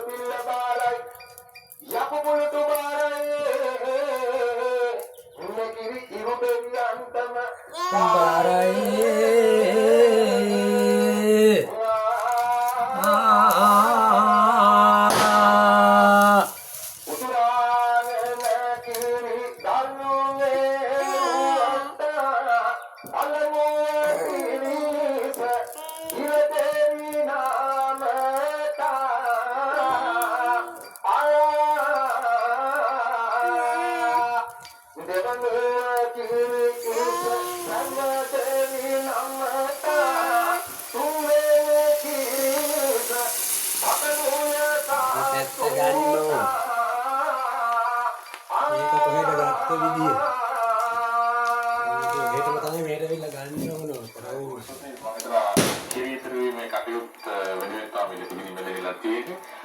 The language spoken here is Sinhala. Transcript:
පිල්ල බාරයි යකු පුලුටු බාරයි උන්නකිරි ඉරු දෙවියන්තම බාරයි කිරිතරුවේ මේ කටයුත්ත වෙනුවෙන් තමයි මෙතන ඉඳලා තියෙන්නේ